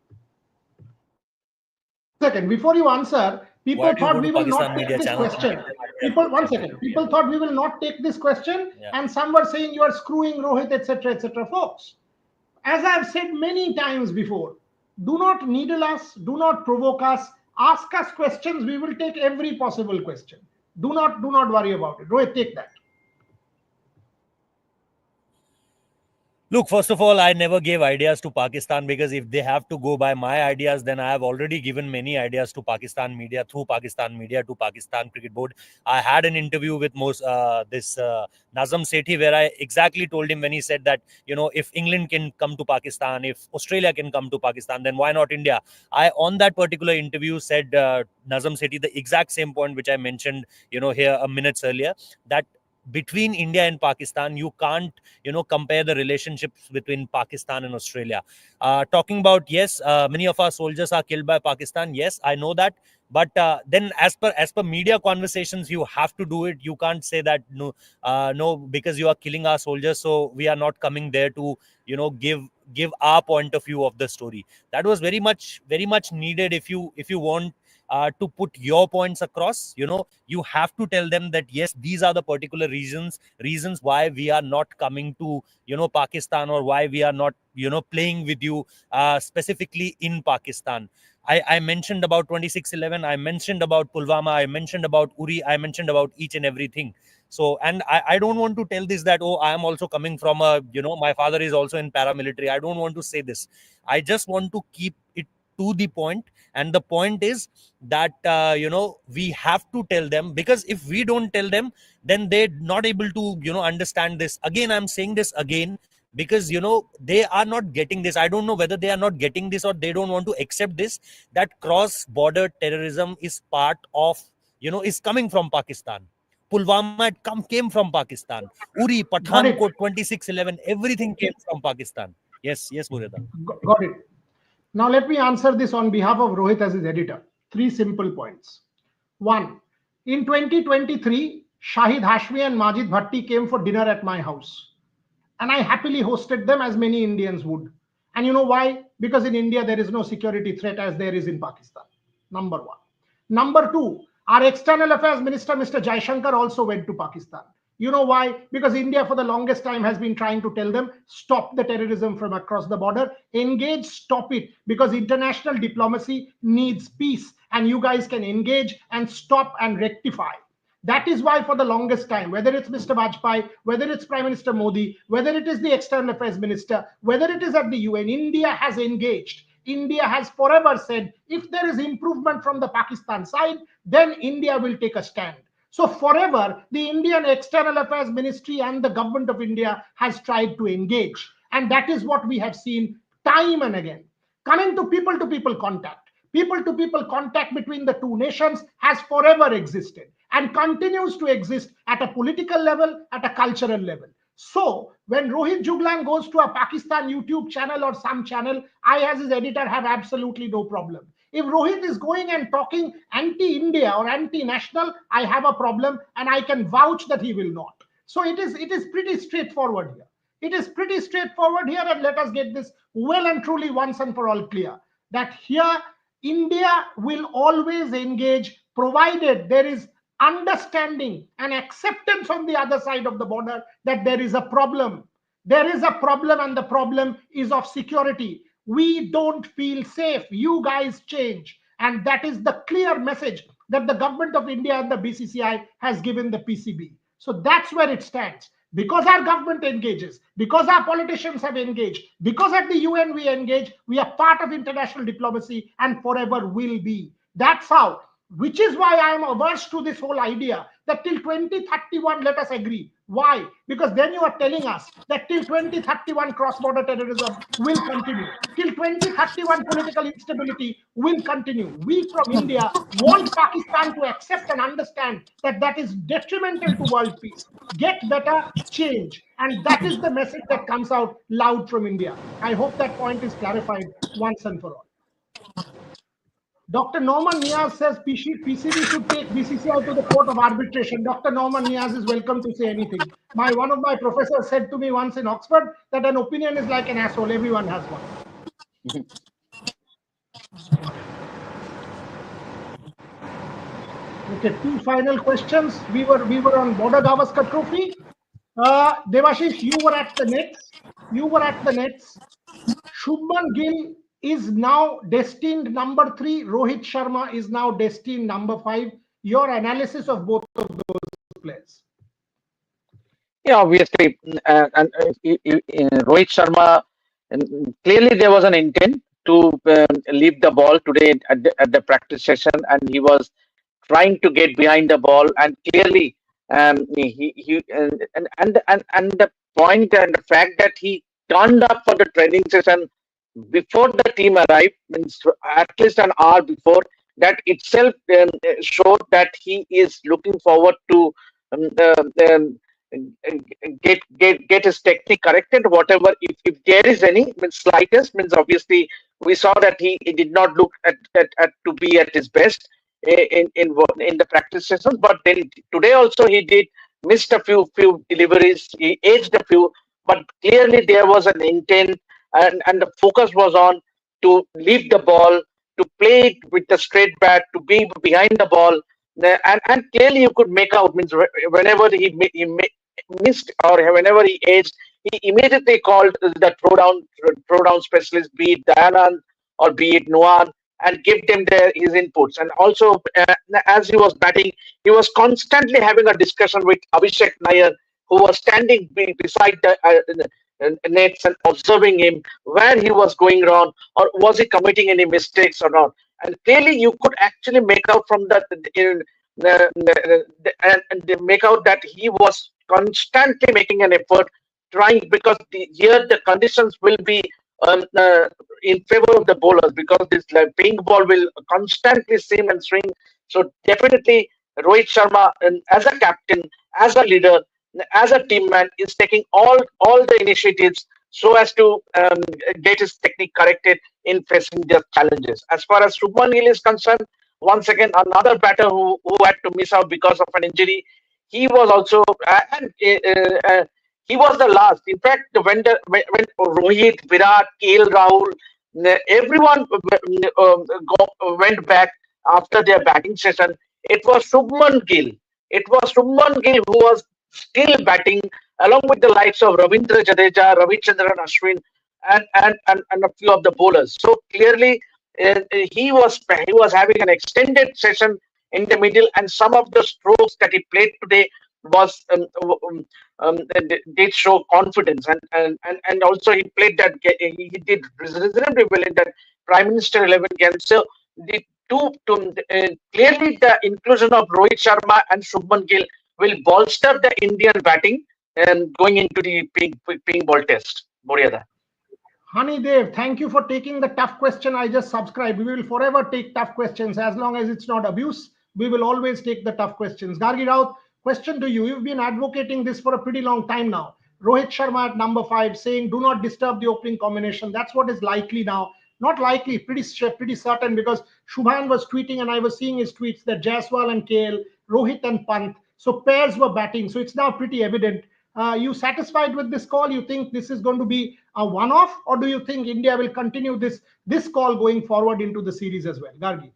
A: Second, before you answer,
F: Why
A: people
F: do you
A: thought
F: go to
A: we will not
F: Pakistan
A: take
F: media
A: this
F: channel?
A: question. People, one second. People thought we will not take this question,
F: Yeah.
A: and some were saying you are screwing Rohit, etc., etc. Folks, as I've said many times before, do not needle us, do not provoke us, ask us questions. We will take every possible question. Do not worry about it. Rohit, take that.
F: Look, first of all, I never gave ideas to Pakistan, because if they have to go by my ideas, then I have already given many ideas to Pakistan media, through Pakistan media to Pakistan Cricket Board. I had an interview with Nazam Sethi, where I exactly told him, when he said that, if England can come to Pakistan, if Australia can come to Pakistan, then why not India? I, on that particular interview, said, Nazam Sethi, the exact same point which I mentioned, here a minutes earlier, that between India and Pakistan, you can't compare the relationships between Pakistan and Australia. Talking about, yes, many of our soldiers are killed by Pakistan. Yes, I know that. But then, as per media conversations, you have to do it. You can't say that no, because you are killing our soldiers, so we are not coming there to give our point of view of the story. That was very much needed. If you want to put your points across, you have to tell them that yes, these are the particular reasons why we are not coming to Pakistan, or why we are not playing with you specifically in Pakistan. I mentioned about 2611, I mentioned about Pulwama, I mentioned about Uri, I mentioned about each and everything. So, and I don't want to tell this that, oh, I am also coming from my father is also in paramilitary. I don't want to say this. I just want to keep it to the point. And the point is that we have to tell them, because if we don't tell them, then they're not able to understand this. Again, I'm saying this again, because they are not getting this. I don't know whether they are not getting this, or they don't want to accept this, that cross border terrorism is part of is coming from Pakistan. Pulwama came from Pakistan. Uri,
A: Got it.
F: Pathankot, 2611, everything came from Pakistan. Yes, Murida.
A: Got it. Now let me answer this on behalf of Rohit as his editor. Three simple points. One, in 2023, Shahid Hashmi and Majid Bhatti came for dinner at my house. And I happily hosted them, as many Indians would. And you know why? Because in India, there is no security threat as there is in Pakistan. Number one. Number two, our external affairs minister, Mr. Jaishankar, also went to Pakistan. You know why? Because India, for the longest time, has been trying to tell them, stop the terrorism from across the border, engage, stop it, because international diplomacy needs peace, and you guys can engage and stop and rectify. That is why, for the longest time, whether it's Mr. Vajpayee, whether it's Prime Minister Modi, whether it is the External Affairs Minister, whether it is at the UN, India has engaged. India has forever said, if there is improvement from the Pakistan side, then India will take a stand. So forever, the Indian External Affairs Ministry and the government of India has tried to engage. And that is what we have seen time and again. Coming to people contact. People to people contact between the two nations has forever existed and continues to exist at a political level, at a cultural level. So when Rohit Juglan goes to a Pakistan YouTube channel or some channel, I, as his editor, have absolutely no problem. If Rohit is going and talking anti-India or anti-national, I have a problem, and I can vouch that he will not. So it is pretty straightforward here. It is pretty straightforward here, and let us get this well and truly once and for all clear, that here India will always engage, provided there is understanding and acceptance on the other side of the border that there is a problem. There is a problem, and the problem is of security. We don't feel safe. You guys change. And that is the clear message that the government of India and the BCCI has given the PCB. So that's where it stands. Because our government engages, because our politicians have engaged, because at the UN we engage, we are part of international diplomacy and forever will be. That's how. Which is why I am averse to this whole idea that till 2031, let us agree. Why? Because then you are telling us that till 2031, cross-border terrorism will continue. Till 2031, political instability will continue. We from India want Pakistan to accept and understand that that is detrimental to world peace. Get better, change. And that is the message that comes out loud from India. I hope that point is clarified once and for all. Dr. Norman Niaz says PCB should take BCCI to the court of arbitration. Dr. Norman Niaz is welcome to say anything. One of my professors said to me once in Oxford that an opinion is like an asshole. Everyone has one. Okay, two final questions. We were on Border Gavaskar Trophy. Devashish, you were at the nets. Shubman Gill is now destined number 3. Rohit Sharma is now destined number 5. Your analysis of both of those players?
D: Yeah, obviously, Rohit Sharma, clearly there was an intent to leave the ball today at the practice session, and he was trying to get behind the ball, and clearly, he and the point and the fact that he turned up for the training session before the team arrived, means at least an hour before, that itself showed that he is looking forward to um, um, um, get his technique corrected, whatever, if there is any, means slightest, means obviously we saw that he did not look at to be at his best in the practice sessions, but then today also he did missed a few deliveries, he aged a few, but clearly there was an intent, and the focus was on to leave the ball, to play it with the straight bat, to be behind the ball, and clearly you could make out, means whenever missed or whenever he aged, he immediately called the throwdown specialist, be it Dayanand or be it Nuan, and give them his inputs. And also, as he was batting, he was constantly having a discussion with Abhishek Nair, who was standing beside the nets and observing him, where he was going wrong, or was he committing any mistakes or not. And clearly, you could actually make out from that, and they make out that he was constantly making an effort, trying, because here the conditions will be in favor of the bowlers, because this pink ball will constantly seam and swing. So definitely Rohit Sharma, as a captain, as a leader, as a team man, is taking all the initiatives so as to get his technique corrected in facing the challenges. As far as Shubman Gill is concerned, once again another batter who had to miss out because of an injury. He was also he was the last. In fact, when Rohit, Virat, KL Rahul, everyone went back after their batting session, it was Shubman Gill. It was Shubman Gill who was still batting along with the likes of Ravindra Jadeja, Ravichandran Ashwin, and a few of the bowlers. So clearly, he was having an extended session in the middle, and some of the strokes that he played today was did show confidence, and also he played that he did reasonably well in that Prime Minister 11 game. So the clearly the inclusion of Rohit Sharma and Shubman Gill will bolster the Indian batting and going into the pink ball test. Moriada.
A: Honey Dev, thank you for taking the tough question. I just subscribe. We will forever take tough questions as long as it's not abuse. We will always take the tough questions. Gargi Raut, question to you. You've been advocating this for a pretty long time now. Rohit Sharma at number 5 saying, do not disturb the opening combination. That's what is likely now. Not likely, pretty certain, because Shubhan was tweeting and I was seeing his tweets that Jaiswal and KL, Rohit and Pant. So pairs were batting. So it's now pretty evident. You satisfied with this call? You think this is going to be a one-off, or do you think India will continue this call going forward into the series as well? Gargi.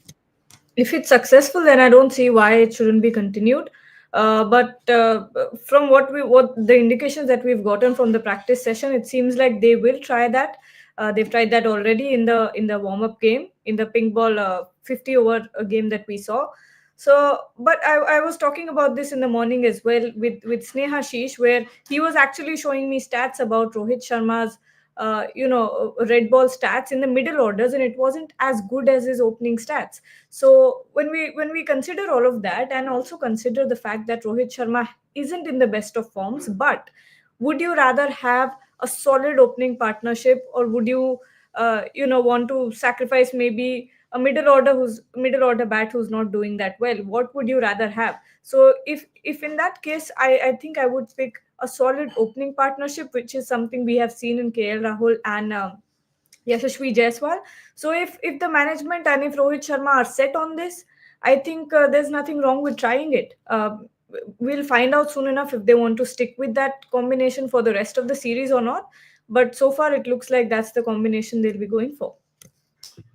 E: If it's successful, then I don't see why it shouldn't be continued. But from what the indications that we've gotten from the practice session, it seems like they will try that. They've tried that already in the warm-up game, in the pink ball 50 over game that we saw. So, but I was talking about this in the morning as well with Sneha Sheesh, where he was actually showing me stats about Rohit Sharma's red ball stats in the middle orders, and it wasn't as good as his opening stats. So when we consider all of that, and also consider the fact that Rohit Sharma isn't in the best of forms, but would you rather have a solid opening partnership, or would you want to sacrifice maybe a middle order bat who's not doing that well? What would you rather have? So if in that case, I think I would pick a solid opening partnership, which is something we have seen in KL Rahul and Yashasvi Jaiswal. So if the management and if Rohit Sharma are set on this, I think there's nothing wrong with trying it. We'll find out soon enough if they want to stick with that combination for the rest of the series or not. But so far, it looks like that's the combination they'll be going for.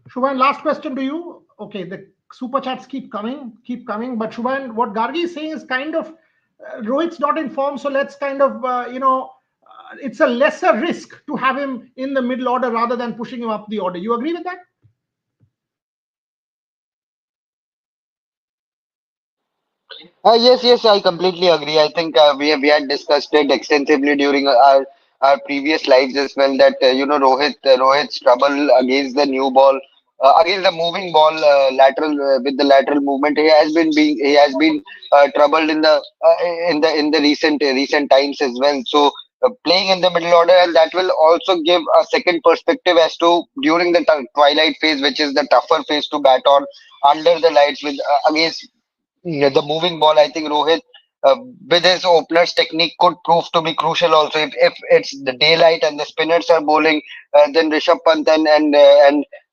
A: Shubhan, last question to you. Okay, the super chats keep coming. But Shubhan, what Gargi is saying is kind of Rohit's not in form, so let's kind of it's a lesser risk to have him in the middle order rather than pushing him up the order. You agree with that?
C: Yes, I completely agree. I think we had discussed it extensively during our previous lives as well. That Rohit's trouble against the new ball, against the moving ball, lateral with the lateral movement. He has been troubled in the recent times as well. So playing in the middle order, and that will also give a second perspective as to during the twilight phase, which is the tougher phase to bat on under the lights with against the moving ball. I think Rohit, with his openers technique, could prove to be crucial also. If it's the daylight and the spinners are bowling, then Rishabh Pant and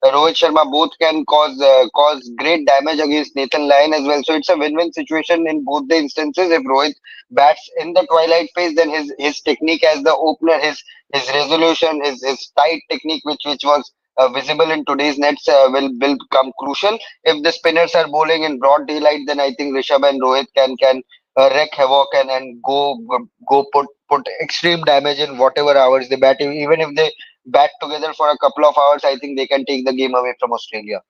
C: Rohit Sharma both can cause great damage against Nathan Lyon as well. So it's a win-win situation in both the instances. If Rohit bats in the twilight phase, then his technique as the opener, his resolution, his tight technique, which was visible in today's nets, will come crucial. If the spinners are bowling in broad daylight, then I think Rishabh and Rohit can wreak havoc and go put extreme damage in whatever hours they bat. Even if they bat together for a couple of hours, I think they can take the game away from Australia.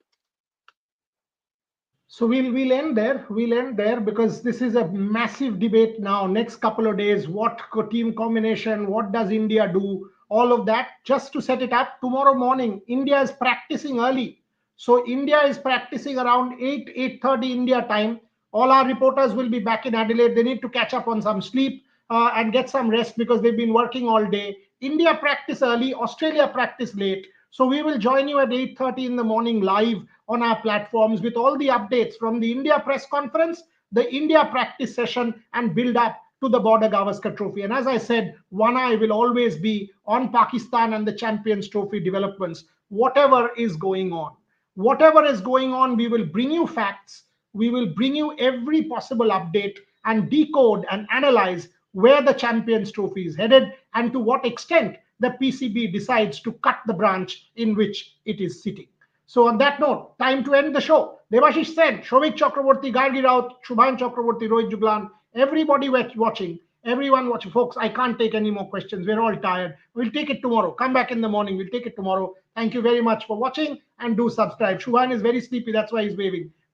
A: So we'll end there. We'll end there because this is a massive debate now. Next couple of days, what team combination? What does India do? All of that. Just to set it up, tomorrow morning, India is practicing early. So India is practicing around 8:30 India time. All our reporters will be back in Adelaide. They need to catch up on some sleep and get some rest because they've been working all day. India practice early. Australia practice late. So we will join you at 8:30 in the morning live on our platforms with all the updates from the India press conference, the India practice session, and build up to the Border Gavaskar Trophy. And as I said, one eye will always be on Pakistan and the Champions Trophy developments, whatever is going on. Whatever is going on, we will bring you facts. We will bring you every possible update and decode and analyze where the Champions Trophy is headed and to what extent the PCB decides to cut the branch in which it is sitting. So on that note, time to end the show. Devashish Sen, Shovik Chakraborty, Gargi Raut, Shubhan Chakraborty, Rohit Juglan, everybody watching, everyone watching. Folks, I can't take any more questions. We're all tired. We'll take it tomorrow. Come back in the morning. We'll take it tomorrow. Thank you very much for watching and do subscribe. Shubhan is very sleepy. That's why he's waving.